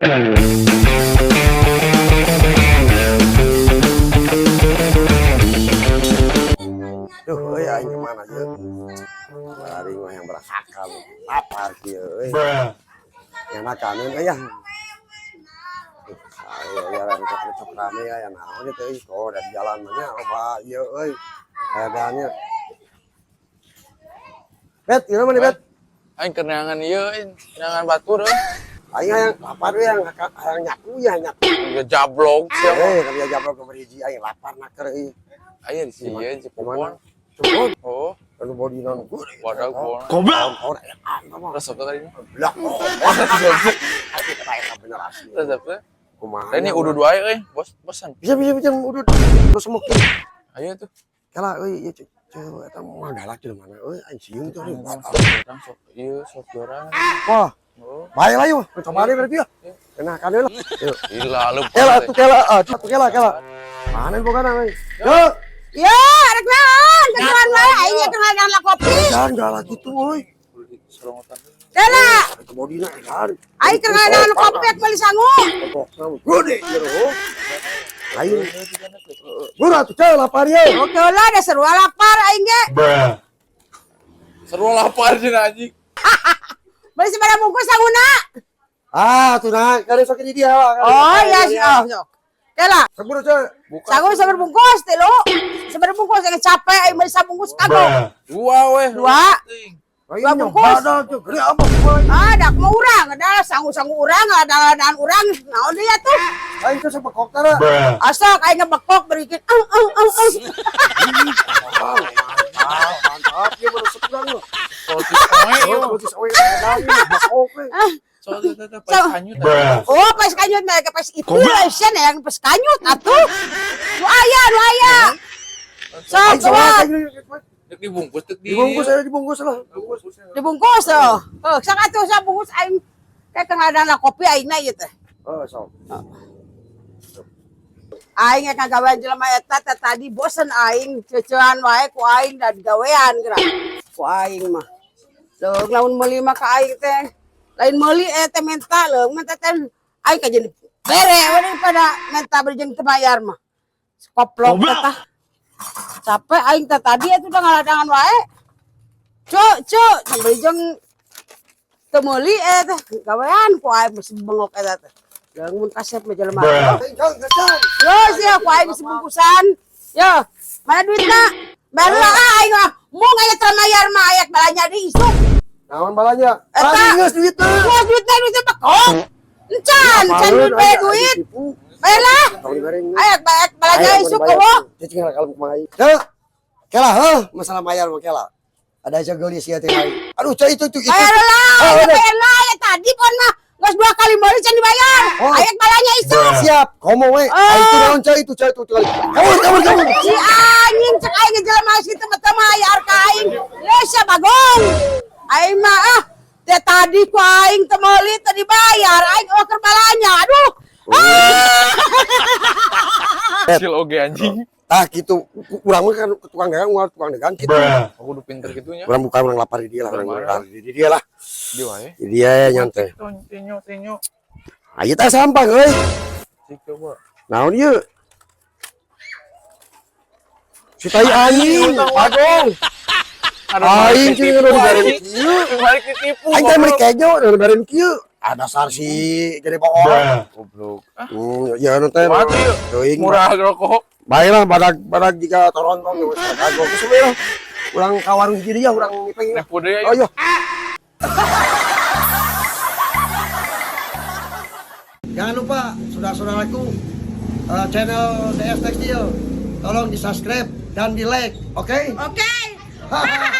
Duh, aing kemana aja? Lari mah yang berakal, lapar kieu euy. Yang nakaneun aya. Ya cocok rame ya naon teh euy, oh dari jalan mah nya loba ieu euy. Keadaannya. Bet, ieu mah bet. Aing keur neangan ieu, neangan batur euy. Aing hayang lapar we yang nyaku ya nyaku. Ge jablok sia. Kan dia jablok ke berhiji aing lapar naker euy. Aya di sieu di Popon. Cepet. Oh, Anu bodi naon gede. wadah gua. Goblok. Resep teh tadi mah. Blak. Atuh kata bener asli. Resep teh. Kumaha? Ini udud wae euy, bosan. Bisa udud. Terus semuk. Ayo tuh. Kala euy ieu ceu eta mah galak di mana euy anjing teh. Orang sok ieu sok jorang. Wah, Oh, bae lah yuk. Coba deh berarti ya. Kena kan lah. Yuk. gila lu. Kela tuh kela. Mana bogana euy? Yuk. Ya, arek naon? Kenalan wae aing ge kenalan kopi. Jangan galak gitu euy. Serongotan. Tela, Itu bodina kan. aing kenalan kopi ek beli sangu. Gede jero. Lain. Murah tuh cel lapar ya. Oke lah, ada seru lapar aing ge. Seru lapar jeung anjing. Beli sabaraha bungkus sanguna? Ah, tuh nah, kali sok di dia. Oh, iya sih. Oh, sok. Tela, Sabur cel. sangu sabar bungkus teh lu. Sabar bungkus yang capek aing beli sabungkus kagok. Dua weh. Dua. Dua bungkus. Ada tuh gede apa? Ah, dak mau urang, ada sangu-sangu urang, ada urang. Naon dia tuh? Aing tuh sepekok tara. Asok aing ngebekok berikin. Mantap, ya baru sekurang lu. Sosis oe yo. Sosis oe oke. Sosis teh pas kanyut. Oh, pas kanyut mereka pas itu lesien yang pas kanyut atuh. Nu aya. Sok, coba Dek dibungkus dek Dibungkus lah. dibungkus tuh. Oh, sak atuh sak bungkus aing kayak kengadana kopi aingna ieu teh. Oh, sok. Aing ge kagawean jelema eta teh tadi bosen aing ceucean wae ku aing dan gawean geura. Ku aing mah. Leung lamun meuli mah ka aing teh. Lain meuli teh minta leung minta teh aing ka jadi bere we pada minta berjeng teu bayar mah. Koplok teh. Capek aing teh tadi atuh udah ngaladangan wae. Cuk, sambil jeung teu meuli teh gawean ku aing mesti bengok eta teh. Leung mun kasep mah jelema. Yo sia ku aing mesti bungkusan. Yo, mana duitna? Baru lah aing mah. Mun aya termayar mah ayak balanya di isuk. Naon balanya? Eta Geus duitna. Geus duitna bekok. Encan duit. Baiklah. Ayak balanya isuk eueuh. Cicing kalau kumaha. Teu. Kela masalah bayar mah kela. Ada aja geulis ieu teh. Aduh, cai itu. Bayar lah ya tadi pon mah geus 2 kali meuli can dibayar. Ayak balanya isuk. Siap, komo we. Itu naon cai itu. Kabur. Si anjing cek aing jelema situ beteu mah aya ka aing. Lesa bagong. Aing mah teh tadi ku aing teu meuli teu dibayar. Aing keur balanya. Aduh. Kecil oge anjing. Tah kitu urang mah kan tukang dagang kitu. Aku udah pinter gitunya. Urang bukan urang lapar di dia lah, urang lapar di dia lah. Di wae. Di dia nyantai. Tenyo. Ayo teh sampah euy. Cik coba. Naon ieu? Si tai anjing, padong. Aing cing nu dibareun kieu. Balik ditipu. Aing teh meuli kejo nu dibareun kieu. Ada dasar si jadi bohong. Goblok. Ya nu teh. Teuing Murah rokok. baiklah badak jika torontong geus kagok geus we lah. Urang ka warung hiji dia urang ngipeng. Nepo deui. Oh iya. Jangan lupa saudara-saudaraku channel DS Tekstil tolong di subscribe dan di like, oke? Oke. Hahaha.